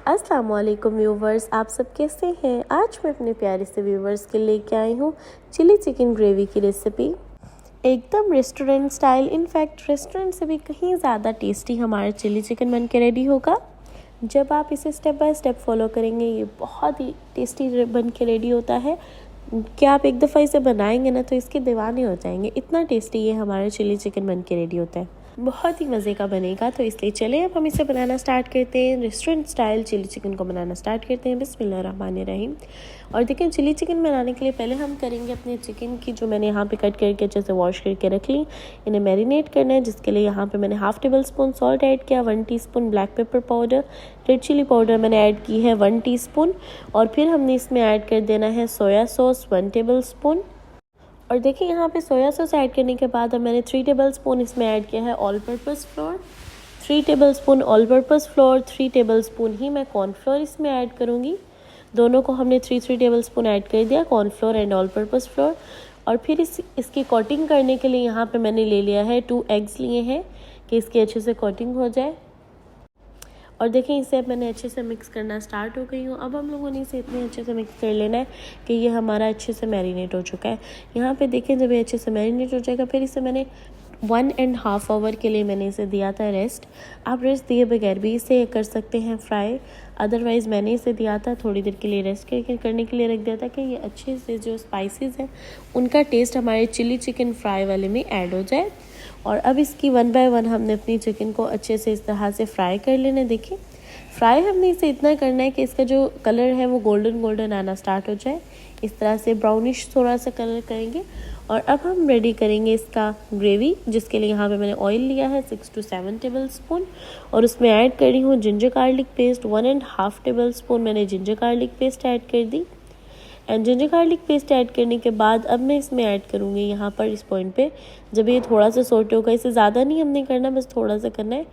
अस्सलाम वालेकुम व्यूवर्स, आप सब कैसे हैं। आज मैं अपने प्यारे से व्यूवर्स के लेके आई हूँ चिली चिकन ग्रेवी की रेसिपी। एकदम रेस्टोरेंट स्टाइल, इनफैक्ट रेस्टोरेंट से भी कहीं ज़्यादा टेस्टी हमारा चिली चिकन बन के रेडी होगा। जब आप इसे स्टेप बाय स्टेप फॉलो करेंगे ये बहुत ही टेस्टी बन के रेडी होता है कि आप एक दफ़ा इसे बनाएंगे ना तो इसके दीवाने हो जाएंगे। इतना टेस्टी ये हमारा चिली चिकन बन के रेडी होता है, बहुत ही मज़े का बनेगा। तो इसलिए चले अब हम इसे बनाना स्टार्ट करते हैं। रेस्टोरेंट स्टाइल चिली चिकन को बनाना स्टार्ट करते हैं। बिस्मिल्लाहिर्रहमानिर्रहीम। और देखिए चिली चिकन बनाने के लिए पहले हम करेंगे अपने चिकन की, जो मैंने यहाँ पे कट करके अच्छे से वॉश करके रख ली, इन्हें मैरिनेट करना है। जिसके लिए यहाँ पे मैंने half tablespoon salt add किया, 1 teaspoon black pepper powder, red chilli powder मैंने ऐड की है 1 टीस्पून, और फिर हमने इसमें ऐड कर देना है सोया सॉस 1 टेबल स्पून। और देखिए यहाँ पे सोया सॉस ऐड करने के बाद अब मैंने 3 टेबल स्पून इसमें ऐड किया है all purpose flour. 3 tablespoon all purpose flour, 3 tablespoon ही मैं कॉर्नफ्लोर इसमें ऐड करूँगी। दोनों को हमने 3 टेबल स्पून ऐड कर दिया, cornflour and all purpose floor. और फिर इसकी कोटिंग करने के लिए यहाँ पे मैंने ले लिया है 2 एग्स लिए हैं कि इसकी अच्छे से कोटिंग हो जाए। और देखिए इसे अब मैंने अच्छे से मिक्स करना स्टार्ट हो गई हूँ। अब हम लोगों ने इसे इतने अच्छे से मिक्स कर लेना है कि ये हमारा अच्छे से मैरिनेट हो चुका है। यहाँ पे देखें जब ये अच्छे से मैरिनेट हो जाएगा, फिर इसे मैंने 1.5 आवर के लिए मैंने इसे दिया था रेस्ट। आप रेस्ट दिए बगैर भी इसे कर सकते हैं फ्राई, अदरवाइज़ मैंने इसे दिया था थोड़ी देर के लिए रेस्ट करने के लिए रख दिया था कि ये अच्छे से जो स्पाइसेस हैं उनका टेस्ट हमारे चिली चिकन फ्राई वाले में ऐड हो जाए। और अब इसकी 1 बाय 1 हमने अपनी चिकन को अच्छे से इस तरह से फ्राई कर लेना है। देखिए फ्राई हमने इसे इतना करना है कि इसका जो कलर है वो गोल्डन गोल्डन आना स्टार्ट हो जाए। इस तरह से ब्राउनिश थोड़ा सा कलर करेंगे। और अब हम रेडी करेंगे इसका ग्रेवी, जिसके लिए यहाँ पे मैंने ऑयल लिया है 6 to 7 टेबल स्पून, और उसमें ऐड कर रही हूँ ginger garlic paste 1.5 tablespoon मैंने जिंजर गार्लिक पेस्ट ऐड कर दी। And ginger garlic paste add करने के बाद अब मैं इसमें ऐड करूँगी यहाँ पर इस पॉइंट पे, जब ये थोड़ा सा सोटे होगा, इसे ज़्यादा नहीं हमने करना, बस थोड़ा सा करना है।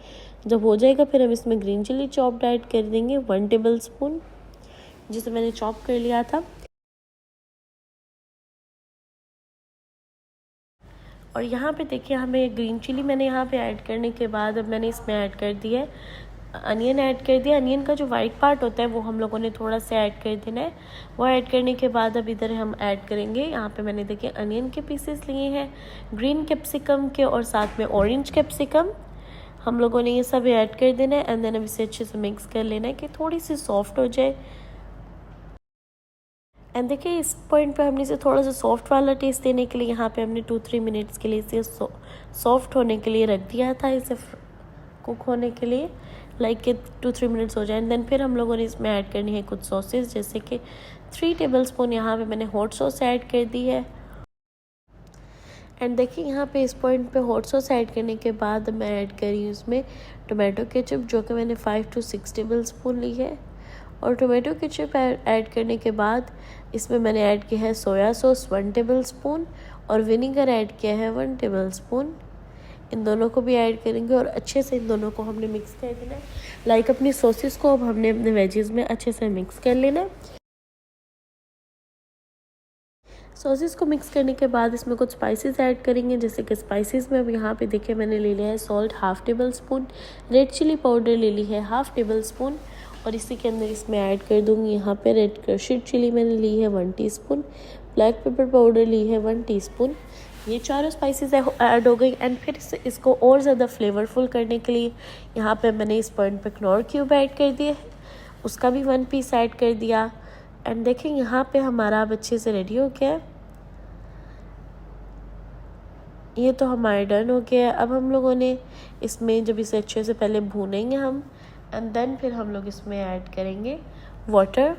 जब हो जाएगा फिर हम इसमें ग्रीन चिली चॉप्ड ऐड कर देंगे 1 टेबल स्पून, जिसे मैंने चॉप कर लिया था। और यहाँ पे देखिए हमें ग्रीन चिली मैंने यहाँ पे ऐड करने के बाद अब मैंने इसमें ऐड कर दिया है अनियन ऐड कर दिया। अनियन का जो वाइट पार्ट होता है वो हम लोगों ने थोड़ा सा ऐड कर देना है। वो ऐड करने के बाद अब इधर हम ऐड करेंगे, यहाँ पे मैंने देखिए अनियन के पीसेस लिए हैं, ग्रीन कैप्सिकम के और साथ में ऑरेंज कैप्सिकम, हम लोगों ने ये सब ऐड कर देना है। एंड देन अब इसे अच्छे से मिक्स कर लेना है कि थोड़ी सी सॉफ्ट हो जाए। एंड देखिए इस पॉइंट पे हमने इसे थोड़ा सा सॉफ्ट वाला टेस्ट देने के लिए यहाँ पे हमने 2-3 मिनट्स के लिए इसे सॉफ्ट होने के लिए रख दिया था, इसे कुक होने के लिए, लाइक कि 2-3 मिनट्स हो जाए। एंड देन फिर हम लोगों ने इसमें ऐड करनी है कुछ सॉसेस, जैसे कि 3 टेबल स्पून यहाँ पे मैंने हॉट सॉस ऐड कर दी है। एंड देखिए यहाँ पे इस पॉइंट पे हॉट सॉस ऐड करने के बाद मैं ऐड करी हूँ इसमें टोमेटो केचप, जो कि मैंने 5 to 6 टेबल स्पून ली है। और टोमेटो केचप ऐड करने के बाद इसमें मैंने ऐड किया है सोया सॉस 1 टेबल स्पून, और विनीगर ऐड किया है 1 टेबल स्पून। इन दोनों को भी ऐड करेंगे और अच्छे से इन दोनों को हमने मिक्स कर देना है। लाइक अपनी सॉसेस को अब हमने अपने वेजेस में अच्छे से मिक्स कर लेना है। सॉसेस को मिक्स करने के बाद इसमें कुछ स्पाइसेस ऐड करेंगे, जैसे कि स्पाइसेस में अब यहाँ पे देखिए मैंने ले लिया है salt 1/2 tablespoon, red chilli powder ले ली है 1/2 टेबल स्पून, और इसी के अंदर इसमें ऐड कर दूँगी यहाँ पे रेड क्रशड चिली मैंने ली है 1 टीस्पून, ब्लैक पेपर पाउडर ली है 1 टीस्पून। ये चारों स्पाइसेस ऐड हो गई। एंड फिर इसको और ज़्यादा फ्लेवरफुल करने के लिए यहाँ पे मैंने इस पॉइंट पे कनौर क्यूब ऐड कर दिए, उसका भी 1 पीस ऐड कर दिया। एंड देखें यहाँ पे हमारा अब अच्छे से रेडी हो गया है। ये तो हमारा डन हो गया है। अब हम लोगों ने इसमें जब इसे अच्छे से पहले भूनेंगे हम, एंड देन फिर हम लोग इसमें ऐड करेंगे वाटर।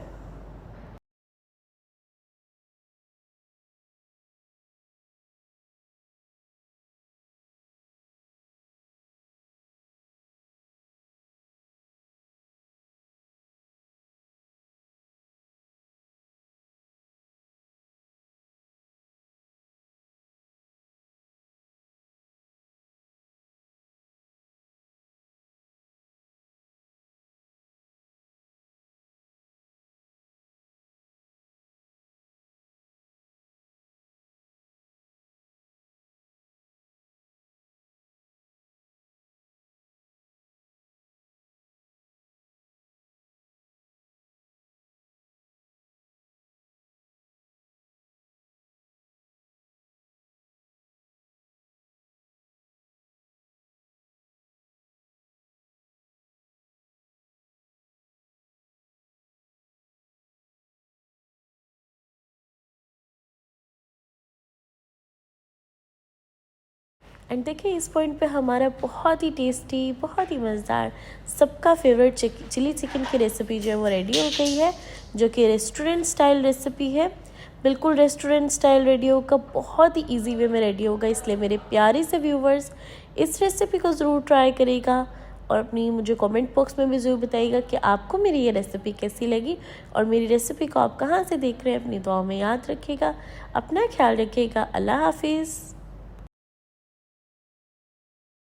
एंड देखिए इस पॉइंट पे हमारा बहुत ही टेस्टी, बहुत ही मज़ेदार, सबका फेवरेट चिली चिकन की रेसिपी जो है वो रेडी हो गई है, जो कि रेस्टोरेंट स्टाइल रेसिपी है। बिल्कुल रेस्टोरेंट स्टाइल रेडी होगा, बहुत ही इजी वे में रेडी होगा। इसलिए मेरे प्यारे से व्यूवर्स इस रेसिपी को ज़रूर ट्राई करिएगा और अपनी मुझे कमेंट बॉक्स में भी ज़रूर बताइएगा कि आपको मेरी ये रेसिपी कैसी लगी और मेरी रेसिपी को आप कहाँ से देख रहे हैं। अपनी दुआ में याद रखिएगा, अपना ख्याल रखिएगा। अल्लाह हाफिज़।